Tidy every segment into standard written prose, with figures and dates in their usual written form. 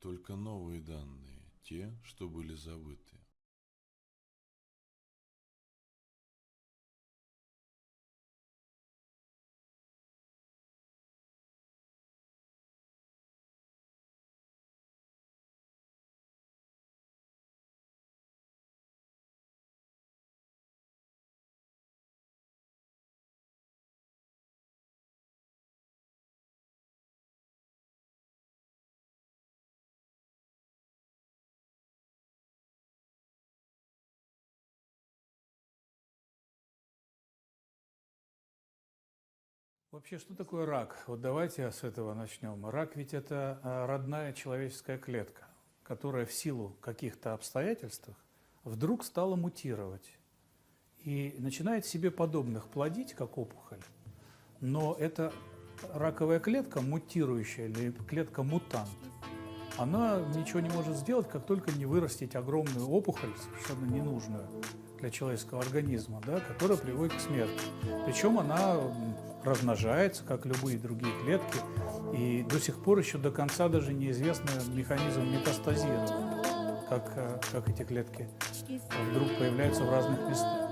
только новые данные, те, что были забыты. Вообще, что такое рак? Вот давайте с этого начнем. Рак ведь это родная человеческая клетка, которая в силу каких-то обстоятельств вдруг стала мутировать и начинает себе подобных плодить, как опухоль. Но эта раковая клетка, мутирующая или клетка-мутант, она ничего не может сделать, как только не вырастить огромную опухоль, совершенно ненужную для человеческого организма, да, которая приводит к смерти. Причем она размножается, как любые другие клетки, и до сих пор еще до конца даже неизвестен механизм метастазирования, как эти клетки вдруг появляются в разных местах.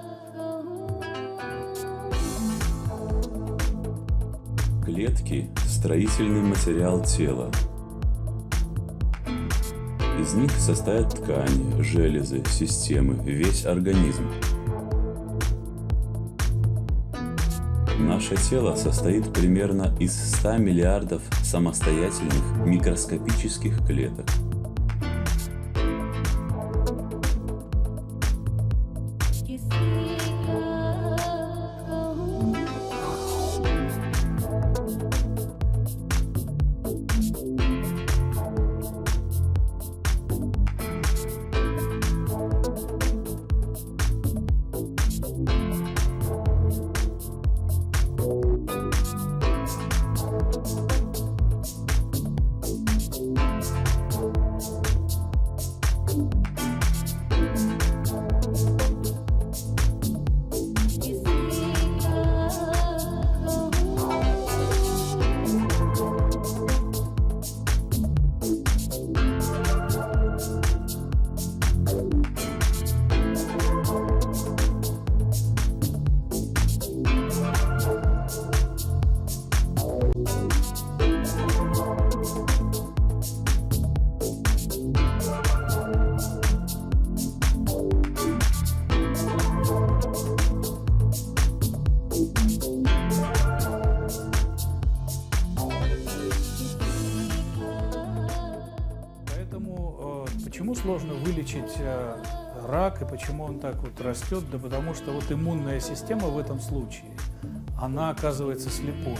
Клетки – строительный материал тела. Из них состоят ткани, железы, системы, весь организм. Наше тело состоит примерно из 100 миллиардов самостоятельных микроскопических клеток. Почему сложно вылечить рак и почему он так вот растет? Да потому что вот иммунная система в этом случае, она оказывается слепой.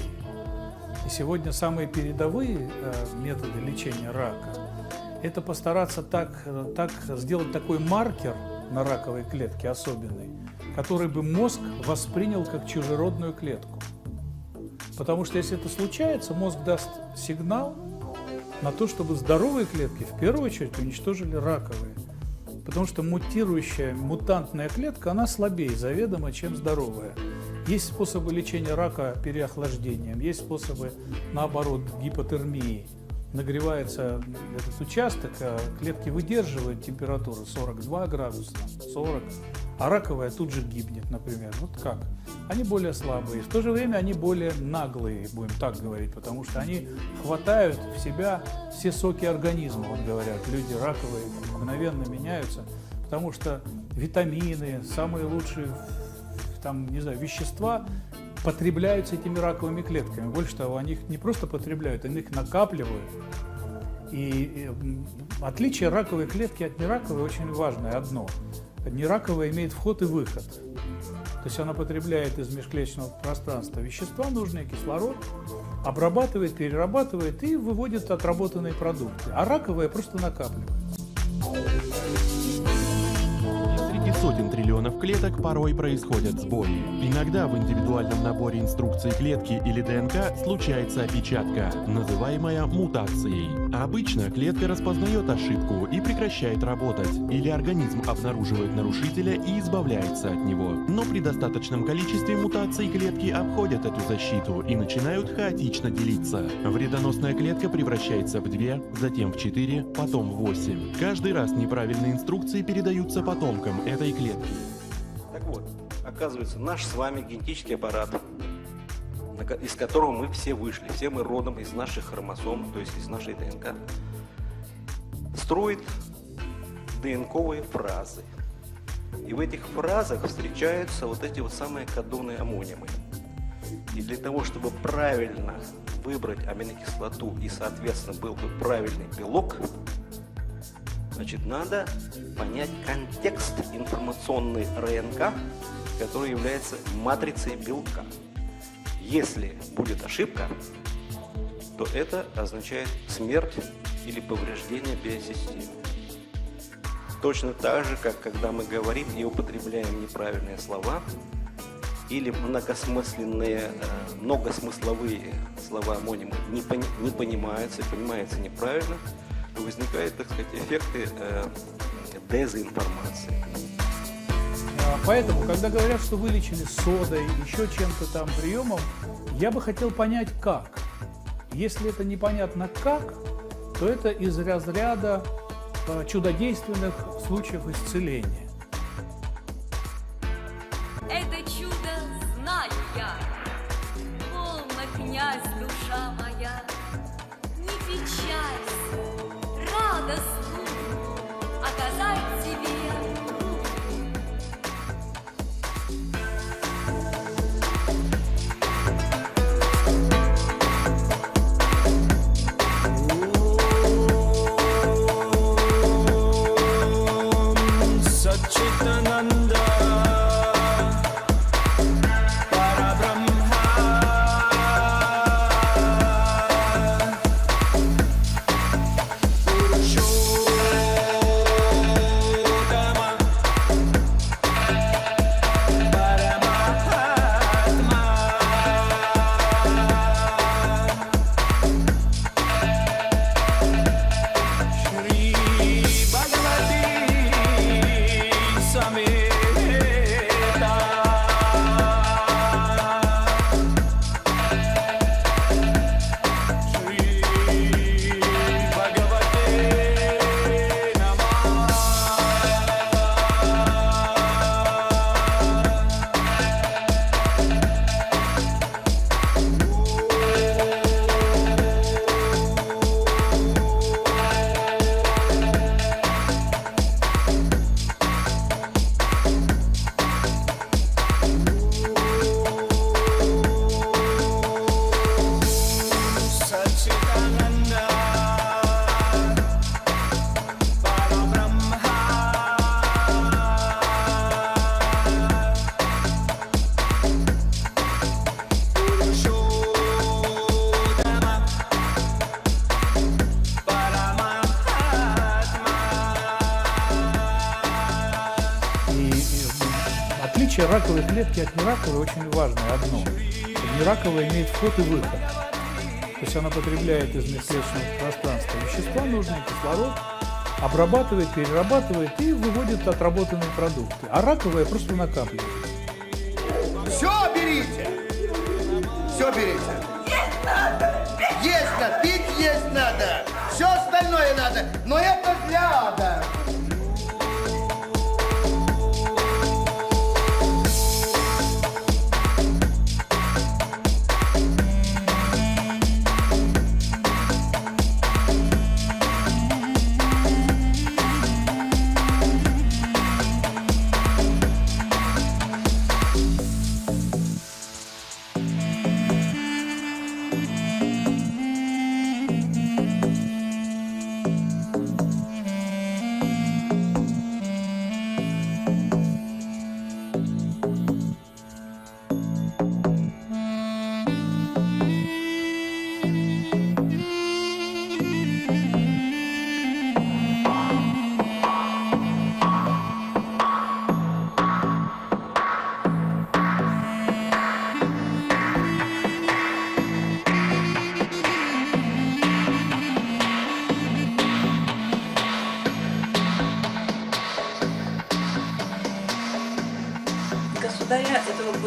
И сегодня самые передовые методы лечения рака – это постараться так сделать такой маркер на раковой клетке особенный, который бы мозг воспринял как чужеродную клетку. Потому что если это случается, мозг даст сигнал на то, чтобы здоровые клетки в первую очередь уничтожили раковые. Потому что мутирующая, мутантная клетка, она слабее заведомо, чем здоровая. Есть способы лечения рака переохлаждением, есть способы, наоборот, гипотермии. Нагревается этот участок, клетки выдерживают температуру 42 градуса, 40, а раковая тут же гибнет, например. Вот как? Они более слабые, в то же время они более наглые, будем так говорить, потому что они хватают в себя все соки организма, вот говорят, люди раковые мгновенно меняются, потому что витамины, самые лучшие там, не знаю, вещества потребляются этими раковыми клетками. Больше того, они их не просто потребляют, они их накапливают. И отличие раковой клетки от нераковой очень важное одно. Нераковая имеет вход и выход. То есть она потребляет из межклеточного пространства вещества, нужные, кислород, обрабатывает, перерабатывает и выводит отработанные продукты. А раковая просто накапливает. Среди сотен триллионов клеток порой происходят сбои. Иногда в индивидуальном наборе инструкций клетки или ДНК случается опечатка, называемая мутацией. Обычно клетка распознает ошибку и прекращает работать, или организм обнаруживает нарушителя и избавляется от него. Но при достаточном количестве мутаций клетки обходят эту защиту и начинают хаотично делиться. Вредоносная клетка превращается в 2, затем в 4, потом в 8. Каждый раз неправильные инструкции передаются потомкам этой клетки. Так вот, оказывается, наш с вами генетический аппарат, из которого мы все вышли, все мы родом из наших хромосом, то есть из нашей ДНК, строит ДНКовые фразы. И в этих фразах встречаются вот эти вот самые кодоны амонимы. И для того, чтобы правильно выбрать аминокислоту и, соответственно, был бы правильный белок, значит, надо понять контекст информационной РНК, который является матрицей белка. Если будет ошибка, то это означает смерть или повреждение биосистемы. Точно так же, как когда мы говорим и употребляем неправильные слова или многосмысленные, многосмысловые слова-амонимы не понимаются, понимаются неправильно, то возникают, так сказать, эффекты дезинформации. Поэтому, когда говорят, что вылечили содой, еще чем-то там приемом, я бы хотел понять, как. Если это непонятно как, то это из разряда чудодейственных случаев исцеления. Это чудо знаю я, полно, князь, душа моя, не печалься, радостно оказать тебе Отличие раковой клетки от нераковой очень важное одно. Нераковая имеет вход и выход. То есть она потребляет из межклеточного пространства вещества, нужный кислород, обрабатывает, перерабатывает и выводит отработанные продукты. А раковая просто накапливает. Все берите! Все берите! Есть надо! Есть надо! Пить есть надо! Все остальное надо! Но это для ада!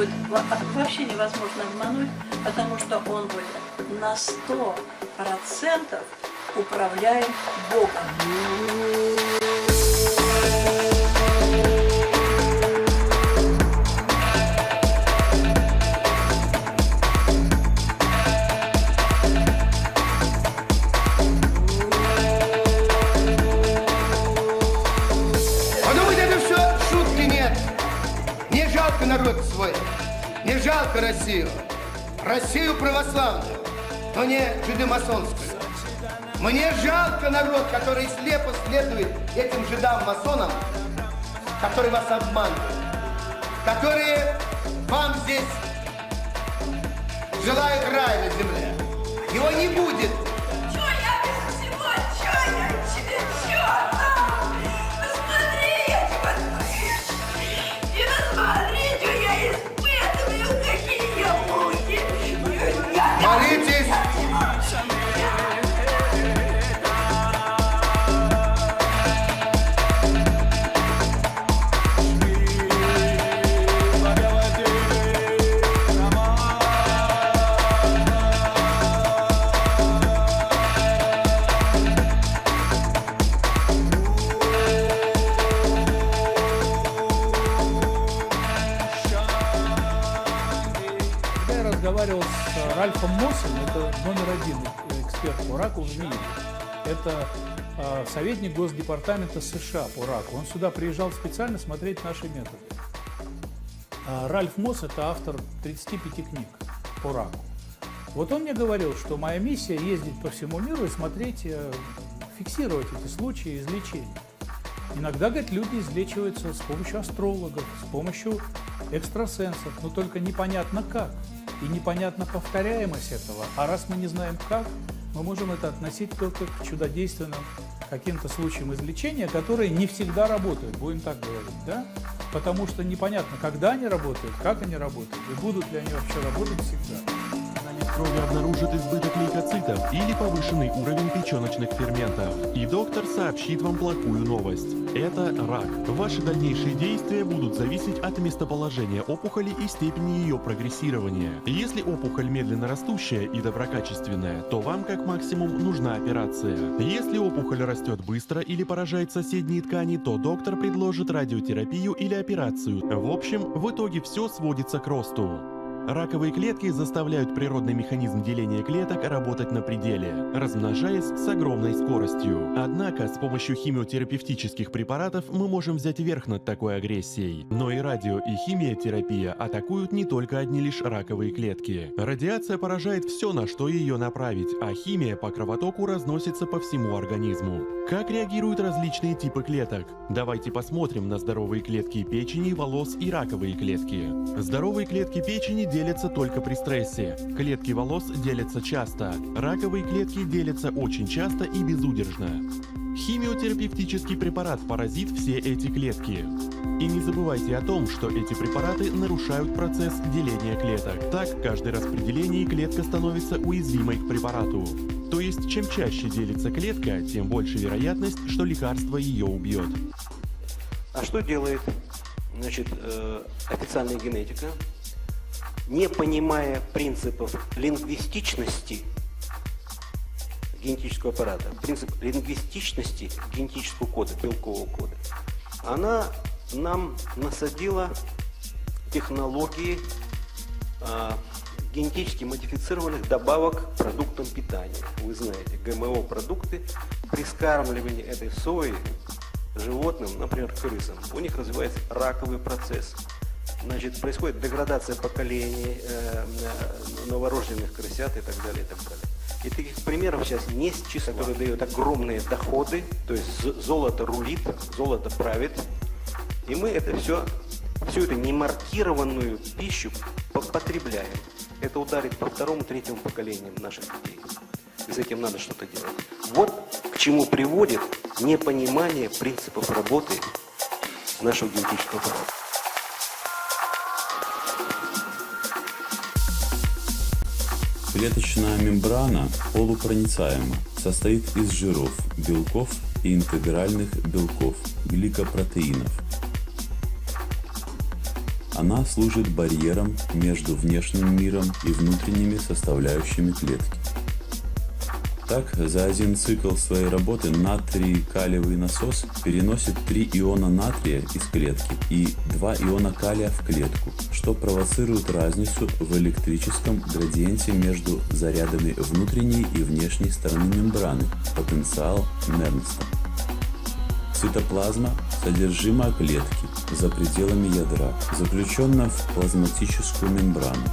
будет вообще невозможно обмануть, потому что он будет на 100% управляем Богом. Народ свой, не жалко Россию, Россию православную, но не жидомасонскую. Мне жалко народ, который слепо следует этим жидам-масонам, которые вас обманывают, которые вам здесь желают рая на земле. Его не будет. Чё я без всего? Чё я тебе? Чё? Посмотри, я тебя слышу. И посмотри, что я испытываю, какие я муки. Молитесь. Разговаривал с Ральфом Моссом, это номер один эксперт по раку в мире. Это советник Госдепартамента США по раку. Он сюда приезжал специально смотреть наши методы. Ральф Мосс – это автор 35 книг по раку. Вот он мне говорил, что моя миссия – ездить по всему миру и смотреть, фиксировать эти случаи излечения. Иногда, говорит, люди излечиваются с помощью астрологов, с помощью экстрасенсов, но только непонятно как. И непонятна повторяемость этого. А раз мы не знаем как, мы можем это относить только к чудодейственным каким-то случаям излечения, которые не всегда работают, будем так говорить, да? Потому что непонятно, когда они работают, как они работают, и будут ли они вообще работать всегда. Крови обнаружит избыток лейкоцитов или повышенный уровень печеночных ферментов. И доктор сообщит вам плохую новость. Это рак. Ваши дальнейшие действия будут зависеть от местоположения опухоли и степени ее прогрессирования. Если опухоль медленно растущая и доброкачественная, то вам как максимум нужна операция. Если опухоль растет быстро или поражает соседние ткани, то доктор предложит радиотерапию или операцию. В общем, в итоге все сводится к росту. Раковые клетки заставляют природный механизм деления клеток работать на пределе, размножаясь с огромной скоростью. Однако с помощью химиотерапевтических препаратов мы можем взять верх над такой агрессией. Но и радио- и химиотерапия атакуют не только одни лишь раковые клетки. Радиация поражает все, на что ее направить, а химия по кровотоку разносится по всему организму. Как реагируют различные типы клеток? Давайте посмотрим на здоровые клетки печени, волос и раковые клетки. Здоровые клетки печени делятся только при стрессе. Клетки волос делятся часто. Раковые клетки делятся очень часто и безудержно. Химиотерапевтический препарат поразит все эти клетки. И не забывайте о том, что эти препараты нарушают процесс деления клеток. Так, каждый раз при делении клетка становится уязвимой к препарату. То есть, чем чаще делится клетка, тем больше вероятность, что лекарство ее убьет. А что делает, официальная генетика? Не понимая принципов лингвистичности генетического аппарата, принцип лингвистичности генетического кода, белкового кода, она нам насадила технологии генетически модифицированных добавок к продуктам питания. Вы знаете, ГМО-продукты, при скармливании этой сои животным, например, крысам, у них развивается раковый процесс. Значит, происходит деградация поколений, новорожденных крысят и так далее, и так далее. И таких примеров сейчас не с числа, которые дают огромные доходы, то есть золото рулит, золото правит. И мы это всю эту немаркированную пищу потребляем. Это ударит по второму, третьему поколениям наших детей. И с этим надо что-то делать. Вот к чему приводит непонимание принципов работы нашего генетического аппарата. Клеточная мембрана полупроницаема, состоит из жиров, белков и интегральных белков, гликопротеинов. Она служит барьером между внешним миром и внутренними составляющими клетки. Так, за один цикл своей работы натрий-калиевый насос переносит 3 иона натрия из клетки и 2 иона калия в клетку, что провоцирует разницу в электрическом градиенте между зарядами внутренней и внешней стороны мембраны, потенциал Нернста. Цитоплазма – содержимое клетки за пределами ядра, заключена в плазматическую мембрану.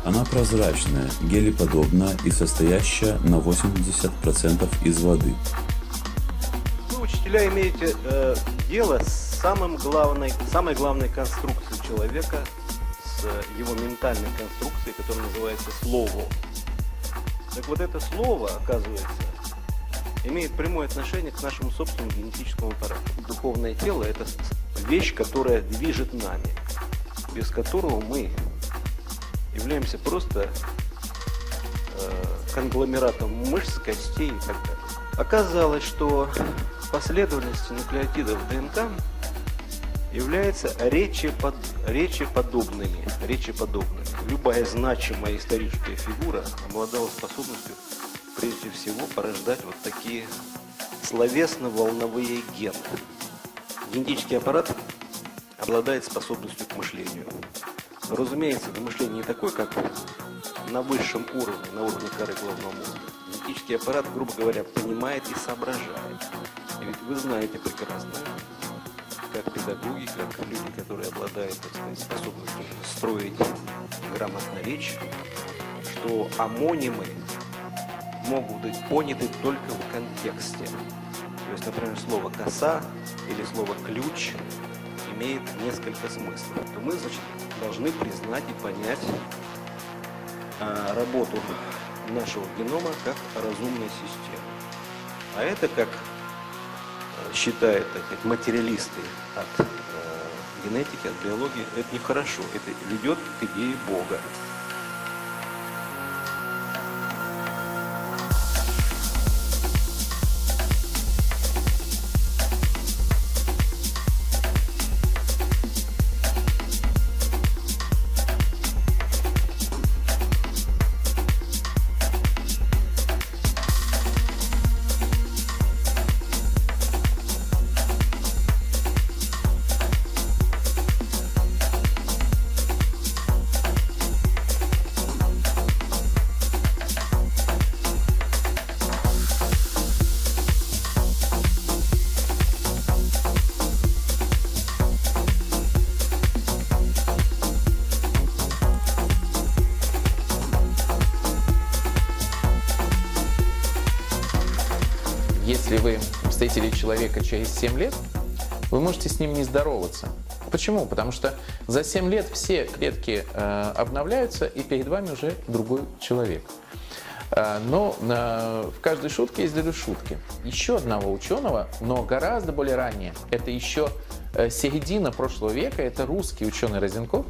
Она прозрачная, гелеподобная и состоящая на 80% из воды. Вы, учителя, имеете дело с самой главной конструкцией человека, с его ментальной конструкцией, которая называется слово. Так вот это слово, оказывается, имеет прямое отношение к нашему собственному генетическому аппарату. Духовное тело – это вещь, которая движет нами, без которого мы являемся просто конгломератом мышц, костей и так далее. Оказалось, что последовательность нуклеотидов ДНК является речеподобными. Любая значимая историческая фигура обладала способностью прежде всего порождать вот такие словесно-волновые гены. Генетический аппарат обладает способностью к мышлению. Но, разумеется, это мышление не такое, как на высшем уровне, на уровне коры головного мозга. Генетический аппарат, грубо говоря, понимает и соображает. И ведь вы знаете прекрасно, как педагоги, как люди, которые обладают, так сказать, способностью строить грамотно речь, что амонимы могут быть поняты только в контексте. То есть, например, слово «коса» или слово «ключ» имеет несколько смыслов. То мы, значит, должны признать и понять работу нашего генома как разумной системы. А это, как считают материалисты от генетики, от биологии, это нехорошо. Это ведет к идее Бога. Если вы встретили человека через 7 лет, вы можете с ним не здороваться. Почему? Потому что за 7 лет все клетки обновляются, и перед вами уже другой человек. Но в каждой шутке есть две шутки. Еще одного ученого, но гораздо более ранее, это еще середина прошлого века, это русский ученый Розенков,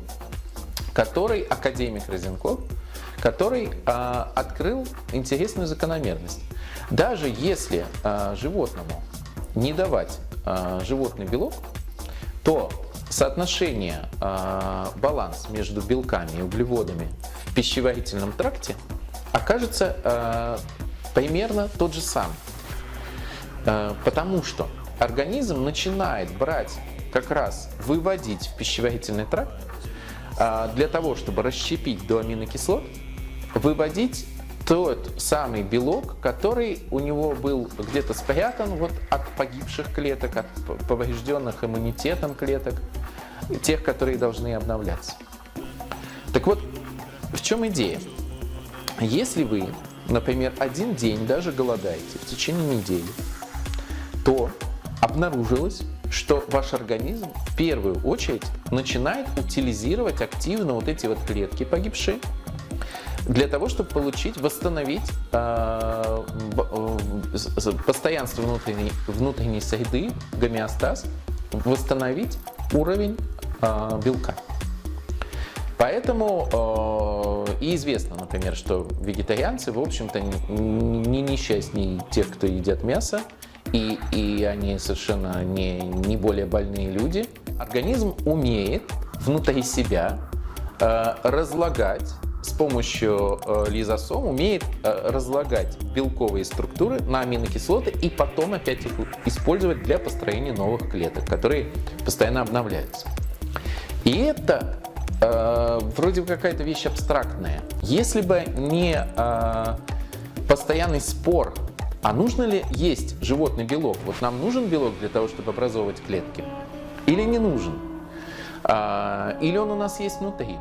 академик Розенков, который открыл интересную закономерность. Даже если животному не давать животный белок, то соотношение, баланс между белками и углеводами в пищеварительном тракте окажется примерно тот же самый. Потому что организм начинает брать, как раз выводить в пищеварительный тракт для того, чтобы расщепить до аминокислот, выводить тот самый белок, который у него был где-то спрятан вот от погибших клеток, от поврежденных иммунитетом клеток, тех, которые должны обновляться. Так вот, в чем идея? Если вы, например, один день даже голодаете в течение недели, то обнаружилось, что ваш организм в первую очередь начинает утилизировать активно вот эти вот клетки погибшие, для того, чтобы восстановить постоянство внутренней среды, гомеостаз, восстановить уровень белка. Поэтому и известно, например, что вегетарианцы, в общем-то, не несчастнее тех, кто едят мясо, и они совершенно не более больные люди, Организм умеет внутри себя разлагать с помощью лизосом, умеет разлагать белковые структуры на аминокислоты и потом опять их использовать для построения новых клеток, которые постоянно обновляются. И это вроде бы какая-то вещь абстрактная. Если бы не постоянный спор, а нужно ли есть животный белок? Вот нам нужен белок для того, чтобы образовывать клетки? Или не нужен? Или он у нас есть внутри?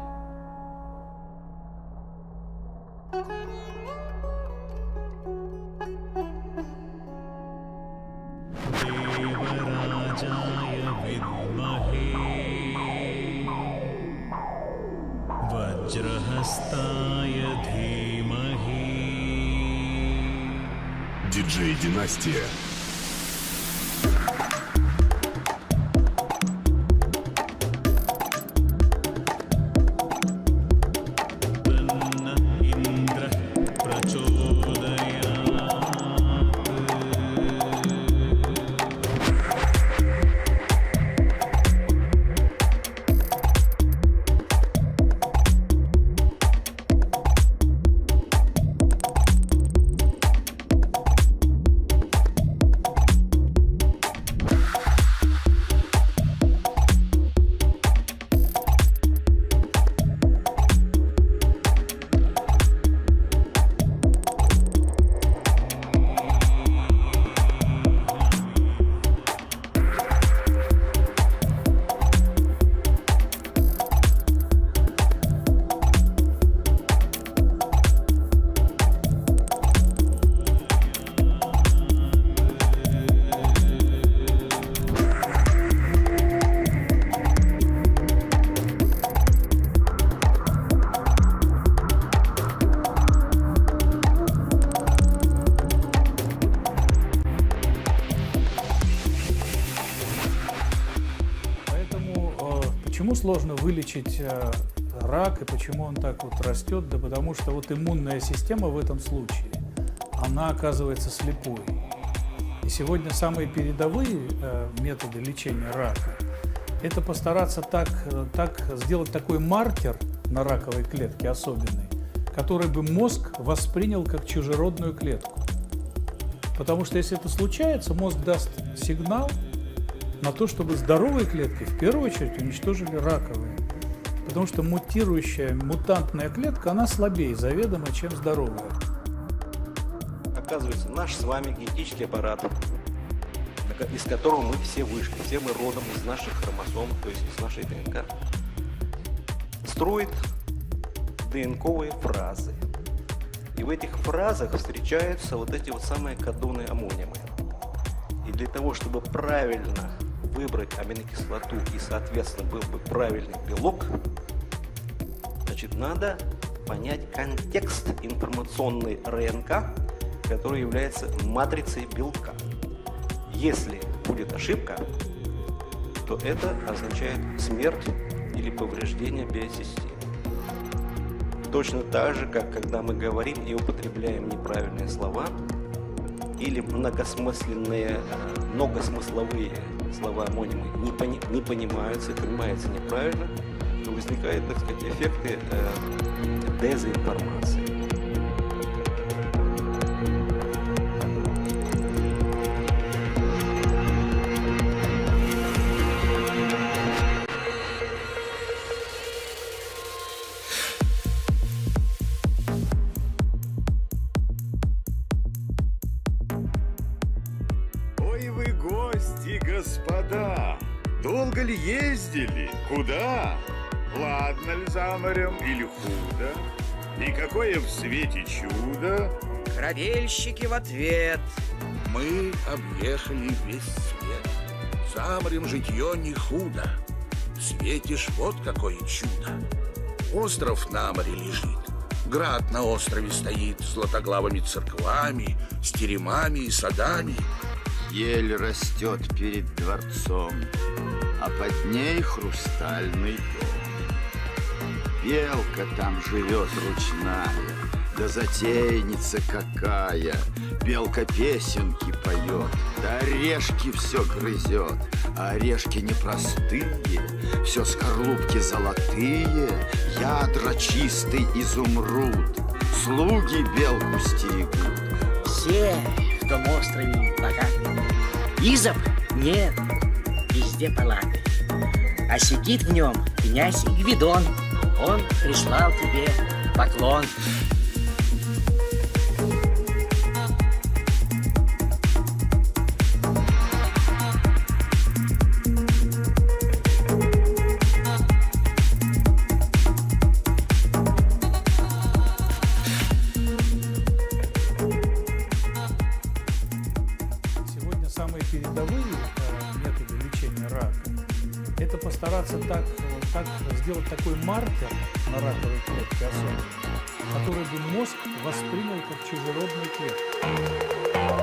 Диджей-династия. Почему сложно вылечить рак и почему он так вот растет? Да потому что вот иммунная система в этом случае, она оказывается слепой. И сегодня самые передовые методы лечения рака – это постараться сделать такой маркер на раковой клетке особенный, который бы мозг воспринял как чужеродную клетку. Потому что если это случается, мозг даст сигнал на то, чтобы здоровые клетки в первую очередь уничтожили раковые. Потому что мутирующая, мутантная клетка, она слабее заведомо, чем здоровая. Оказывается, наш с вами генетический аппарат, из которого мы все вышли, все мы родом из наших хромосом, то есть из нашей ДНК, строит ДНКовые фразы. И в этих фразах встречаются вот эти вот самые кодоны аммонимы. И для того, чтобы правильно выбрать аминокислоту и, соответственно, был бы правильный белок, значит, надо понять контекст информационной РНК, который является матрицей белка. Если будет ошибка, то это означает смерть или повреждение биосистемы. Точно так же, как когда мы говорим и употребляем неправильные слова или многосмысленные, многосмысловые слова-амонимы не понимаются неправильно, то возникают, так сказать, эффекты дезинформации. Ой, вы гости, господа! Долго ли ездили? Куда? Ладно ли за морем или худо? И какое в свете чудо? Корабельщики в ответ. Мы объехали весь свет. За морем житье не худо. Светишь, вот какое чудо. Остров на море лежит. Град на острове стоит с златоглавыми церквами, с теремами и садами. Ель растет перед дворцом, а под ней хрустальный дом. белка там живет ручная, да затейница какая. Белка песенки поет, да орешки все грызет. А орешки непростые, все скорлупки золотые, ядра чистый изумруд. Слуги белку стерегут. Все в том острове богаты. Изоб нет, везде палаты. А сидит в нем князь Гвидон. Он прислал тебе поклон. Сегодня самые передовые методы лечения рака – это постараться так сделать такой маркер на раковой клетке особенно, который бы мозг воспринял как чужеродную клетку.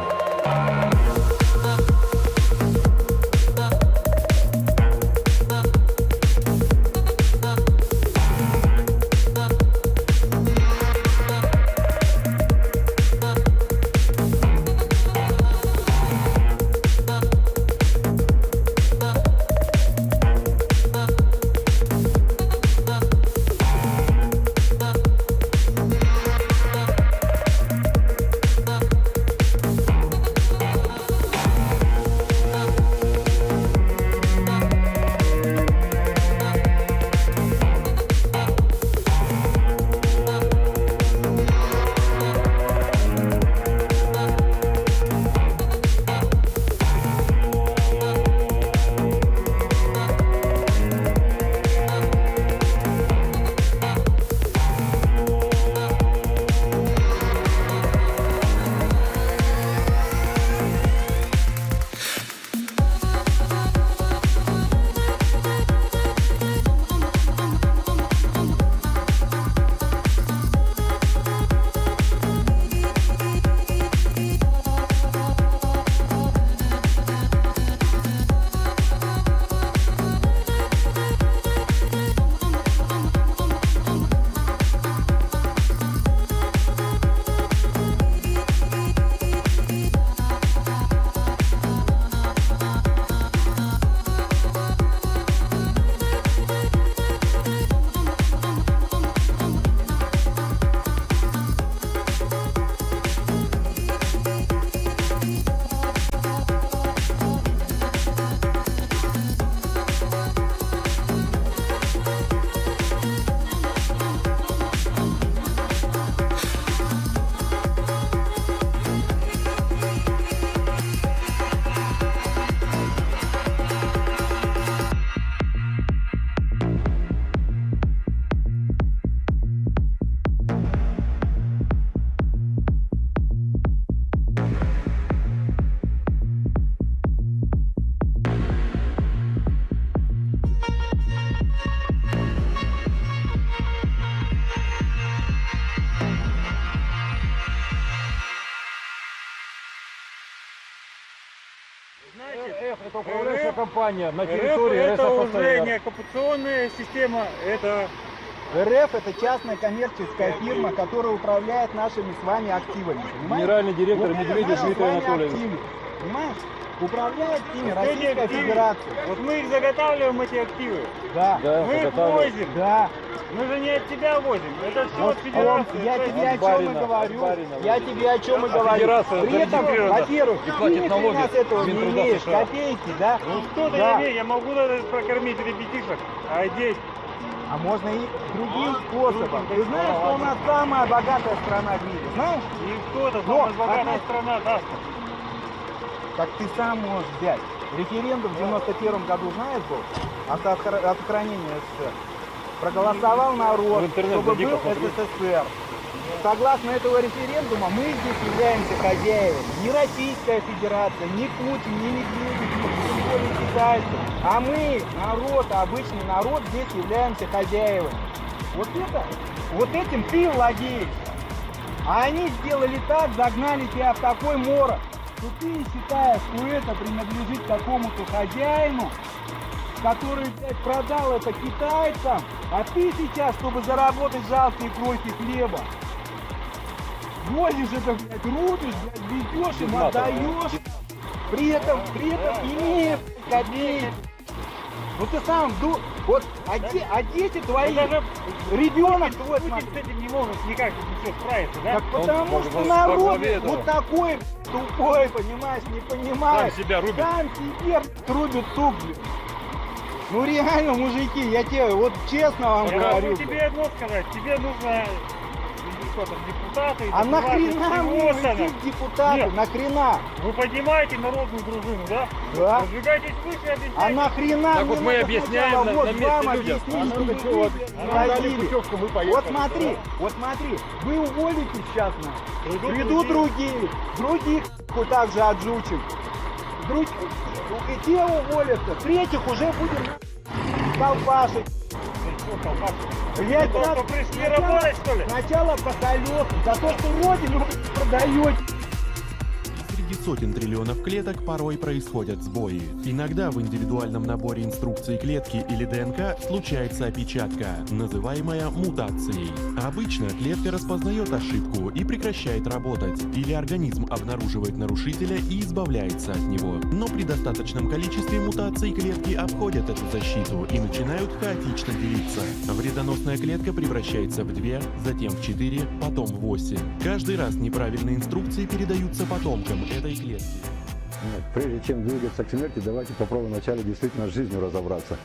Это управляющая компания на территории РФ. Это уже не оккупационная система, это... РФ – это частная коммерческая фирма, которая управляет нашими с вами активами. Понимаете? Генеральный директор Медведев Дмитрий Анатольевич. Понимаете? Управляет ими Российская Федерация. Вот мы их заготавливаем, эти активы. Да. Мы их возим. Да. Мы же не от тебя возим. Это все от Федерации. Я тебе о чем и говорю. Я тебе о чем и говорю. При этом, во-первых, ты ни хрена с этого не имеешь. Копейки, да? Ну что-то я имею. Я могу прокормить ребятишек, а одеть. А можно и другим способом. Ты знаешь, что у нас самая богатая страна в мире? Знаешь? И кто-то самая богатая страна даст. Так ты сам можешь взять. Референдум в 91 году, знаешь, был? О сохранении СССР. Проголосовал народ, чтобы был СССР. Согласно этого референдума мы здесь являемся хозяевами. Не Российская Федерация, не Путин, не Медведев, не более китайцы. А мы, народ, обычный народ, здесь являемся хозяевами. Вот этим ты владеешь. А они сделали так, загнали тебя в такой морок, что ты считаешь, что это принадлежит какому-то хозяину, который, блядь, продал это китайцам, а ты сейчас, чтобы заработать жалкие кройки хлеба, возишь это, блядь, рубишь, блядь, везешь им, отдаешь, при этом имея копейки. Ну ты сам, вот, а дети твои, ребенок твой, с этим не может никак ничего справиться, да? так потому что народ вот такой тупой, понимаешь, не понимает. Сам себя рубит. Сам себе рубит тук, блин. Ну реально, мужики, я тебе вот честно вам Я говорю. могу тебе одно сказать, тебе нужно депутаты. А нахрена мне идти в депутаты, Нет. нахрена? Вы поднимаете народную дружину, да? Да. Продвигайтесь выше и объясняйте. А нахрена Так мне вот мы надо объясняем сначала на вот месте вам людям. объяснить, А чтобы нам вы дали ходили. путевку, мы поехали. Вот смотри, вы уволите сейчас нас. Придут других также отжучек. И те уволятся, третьих уже будем колбашить. Я Что, пришли работать, что ли? Сначала посолет, за то, что родину продаете. Среди сотен триллионов клеток порой происходят сбои. Иногда в индивидуальном наборе инструкций клетки или ДНК случается опечатка, называемая мутацией. Обычно клетка распознает ошибку и прекращает работать, или организм обнаруживает нарушителя и избавляется от него. Но при достаточном количестве мутаций клетки обходят эту защиту и начинают хаотично делиться. Вредоносная клетка превращается в 2, затем в 4, потом в 8. Каждый раз неправильные инструкции передаются потомкам этой клетки. Прежде чем двигаться к смерти, давайте попробуем вначале действительно с жизнью разобраться.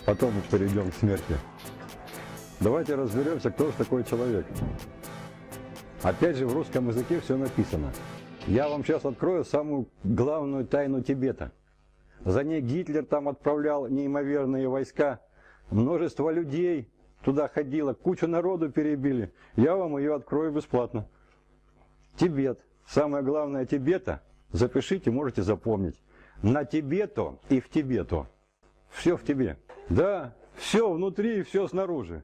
Потом мы перейдем к смерти. Давайте разберемся, кто же такой человек. Опять же, в русском языке все написано. Я вам сейчас открою самую главную тайну Тибета. За ней Гитлер там отправлял неимоверные войска. Множество людей туда ходило, кучу народу перебили. Я вам ее открою бесплатно. Тибет. Самое главное Тибета, запишите, можете запомнить. На Тибету и в Тибету. Все в тебе. Да, все внутри и все снаружи.